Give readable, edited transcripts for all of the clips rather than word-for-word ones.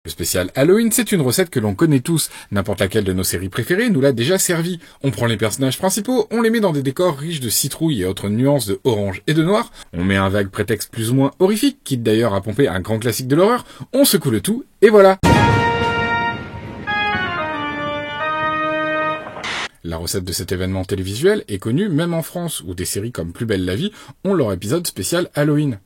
Le spécial Halloween, c'est une recette que l'on connaît tous. N'importe laquelle de nos séries préférées nous l'a déjà servi. On prend les personnages principaux, on les met dans des décors riches de citrouilles et autres nuances de orange et de noir, on met un vague prétexte plus ou moins horrifique, quitte d'ailleurs à pomper un grand classique de l'horreur, on secoue le tout, et voilà. La recette de cet événement télévisuel est connue même en France, où des séries comme Plus belle la vie ont leur épisode spécial Halloween.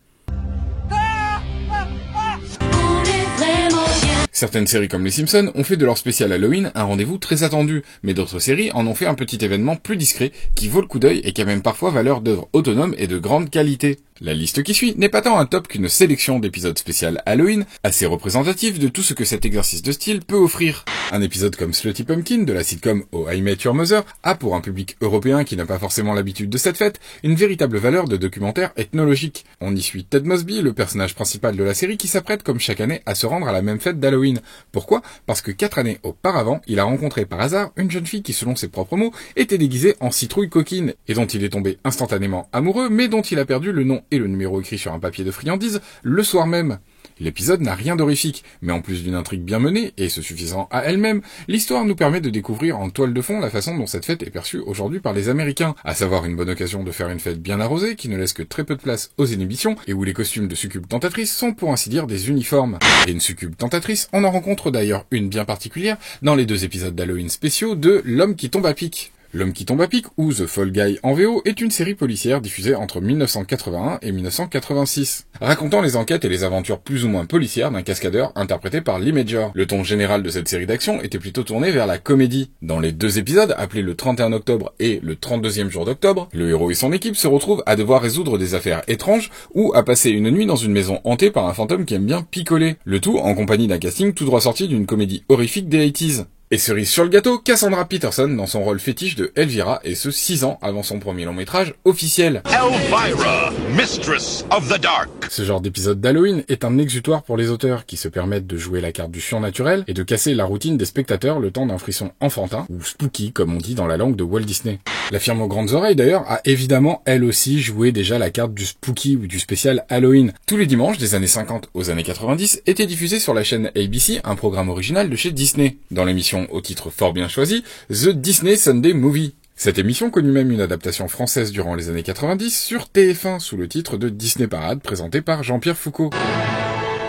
Certaines séries comme les Simpsons ont fait de leur spécial Halloween un rendez-vous très attendu, mais d'autres séries en ont fait un petit événement plus discret, qui vaut le coup d'œil et qui a même parfois valeur d'œuvre autonome et de grande qualité. La liste qui suit n'est pas tant un top qu'une sélection d'épisodes spécial Halloween, assez représentatifs de tout ce que cet exercice de style peut offrir. Un épisode comme Slutty Pumpkin de la sitcom Oh I Met Your Mother a, pour un public européen qui n'a pas forcément l'habitude de cette fête, une véritable valeur de documentaire ethnologique. On y suit Ted Mosby, le personnage principal de la série, qui s'apprête comme chaque année à se rendre à la même fête d'Halloween. Pourquoi ? Parce que 4 années auparavant, il a rencontré par hasard une jeune fille qui, selon ses propres mots, était déguisée en citrouille coquine, et dont il est tombé instantanément amoureux, mais dont il a perdu le nom et le numéro écrit sur un papier de friandise le soir même. L'épisode n'a rien d'horrifique, mais en plus d'une intrigue bien menée, et ce suffisant à elle-même, l'histoire nous permet de découvrir en toile de fond la façon dont cette fête est perçue aujourd'hui par les Américains, à savoir une bonne occasion de faire une fête bien arrosée, qui ne laisse que très peu de place aux inhibitions, et où les costumes de succubes tentatrices sont pour ainsi dire des uniformes. Et une succube tentatrice, on en rencontre d'ailleurs une bien particulière dans les 2 épisodes d'Halloween spéciaux de L'homme qui tombe à pic. L'homme qui tombe à pic, ou The Fall Guy en VO, est une série policière diffusée entre 1981 et 1986, racontant les enquêtes et les aventures plus ou moins policières d'un cascadeur interprété par Lee Major. Le ton général de cette série d'action était plutôt tourné vers la comédie. Dans les 2 épisodes, appelés le 31 octobre et le 32e jour d'octobre, le héros et son équipe se retrouvent à devoir résoudre des affaires étranges ou à passer une nuit dans une maison hantée par un fantôme qui aime bien picoler. Le tout en compagnie d'un casting tout droit sorti d'une comédie horrifique des 80s. Et cerise sur le gâteau, Cassandra Peterson dans son rôle fétiche de Elvira, et ce 6 ans avant son premier long métrage officiel. Elvira, Mistress of the Dark. Ce genre d'épisode d'Halloween est un exutoire pour les auteurs, qui se permettent de jouer la carte du surnaturel et de casser la routine des spectateurs le temps d'un frisson enfantin, ou spooky comme on dit dans la langue de Walt Disney. La firme aux grandes oreilles d'ailleurs a évidemment elle aussi joué déjà la carte du spooky ou du spécial Halloween. Tous les dimanches des années 50 aux années 90 était diffusé sur la chaîne ABC un programme original de chez Disney. Dans l'émission au titre fort bien choisi, The Disney Sunday Movie. Cette émission connut même une adaptation française durant les années 90 sur TF1 sous le titre de Disney Parade présenté par Jean-Pierre Foucault.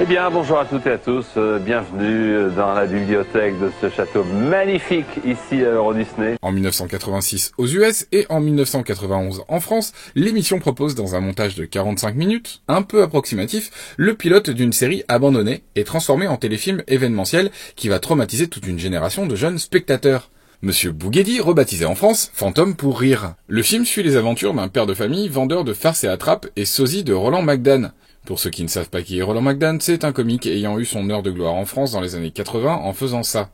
Eh bien, bonjour à toutes et à tous, bienvenue dans la bibliothèque de ce château magnifique ici à Euro Disney. En 1986 aux US et en 1991 en France, l'émission propose dans un montage de 45 minutes, un peu approximatif, le pilote d'une série abandonnée et transformée en téléfilm événementiel qui va traumatiser toute une génération de jeunes spectateurs. Monsieur Bougedi, rebaptisé en France, Fantôme pour rire. Le film suit les aventures d'un père de famille, vendeur de farces et attrapes et sosie de Roland McDan. Pour ceux qui ne savent pas qui est Roland McDan, c'est un comique ayant eu son heure de gloire en France dans les années 80 en faisant ça.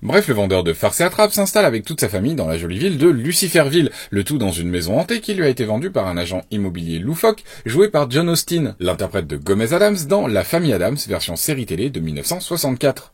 Bref, le vendeur de farces et attrapes s'installe avec toute sa famille dans la jolie ville de Luciferville, le tout dans une maison hantée qui lui a été vendue par un agent immobilier loufoque joué par John Austin, l'interprète de Gomez Addams dans La Famille Addams version série télé de 1964.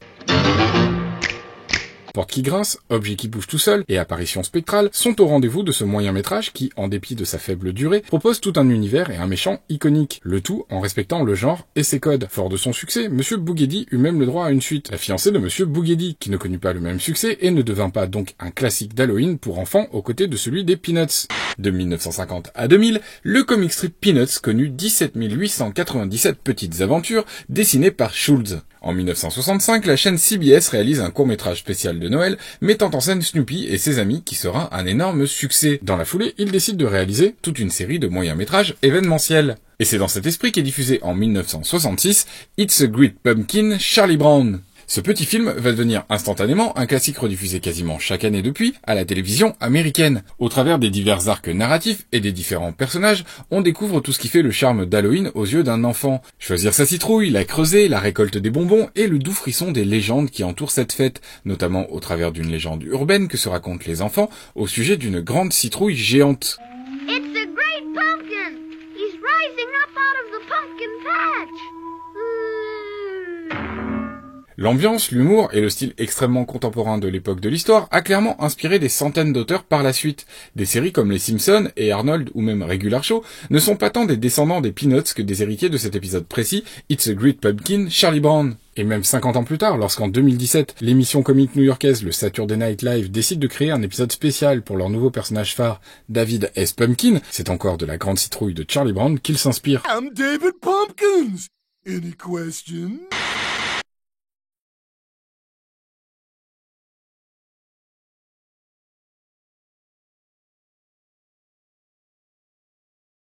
Porte qui grince, objet qui bouge tout seul et apparition spectrale sont au rendez-vous de ce moyen métrage qui, en dépit de sa faible durée, propose tout un univers et un méchant iconique. Le tout en respectant le genre et ses codes. Fort de son succès, Monsieur Bougedi eut même le droit à une suite, la fiancée de Monsieur Bougedi, qui ne connut pas le même succès et ne devint pas donc un classique d'Halloween pour enfants aux côtés de celui des Peanuts. De 1950 à 2000, le comic strip Peanuts connut 17 897 petites aventures dessinées par Schulz. En 1965, la chaîne CBS réalise un court-métrage spécial de Noël mettant en scène Snoopy et ses amis qui sera un énorme succès. Dans la foulée, il décide de réaliser toute une série de moyens-métrages événementiels. Et c'est dans cet esprit qu'est diffusé en 1966 It's a Great Pumpkin, Charlie Brown. Ce petit film va devenir instantanément un classique rediffusé quasiment chaque année depuis à la télévision américaine. Au travers des divers arcs narratifs et des différents personnages, on découvre tout ce qui fait le charme d'Halloween aux yeux d'un enfant. Choisir sa citrouille, la creuser, la récolte des bonbons et le doux frisson des légendes qui entourent cette fête, notamment au travers d'une légende urbaine que se racontent les enfants au sujet d'une grande citrouille géante. It's a great pumpkin! He's rising up out of the pumpkin patch! L'ambiance, l'humour et le style extrêmement contemporain de l'époque de l'histoire a clairement inspiré des centaines d'auteurs par la suite. Des séries comme Les Simpsons et Arnold ou même Regular Show ne sont pas tant des descendants des Peanuts que des héritiers de cet épisode précis, It's a Great Pumpkin, Charlie Brown. Et même 50 ans plus tard, lorsqu'en 2017, l'émission comique new-yorkaise le Saturday Night Live décide de créer un épisode spécial pour leur nouveau personnage phare, David S. Pumpkin, c'est encore de la grande citrouille de Charlie Brown qu'il s'inspire. I'm David Pumpkins. Any questions?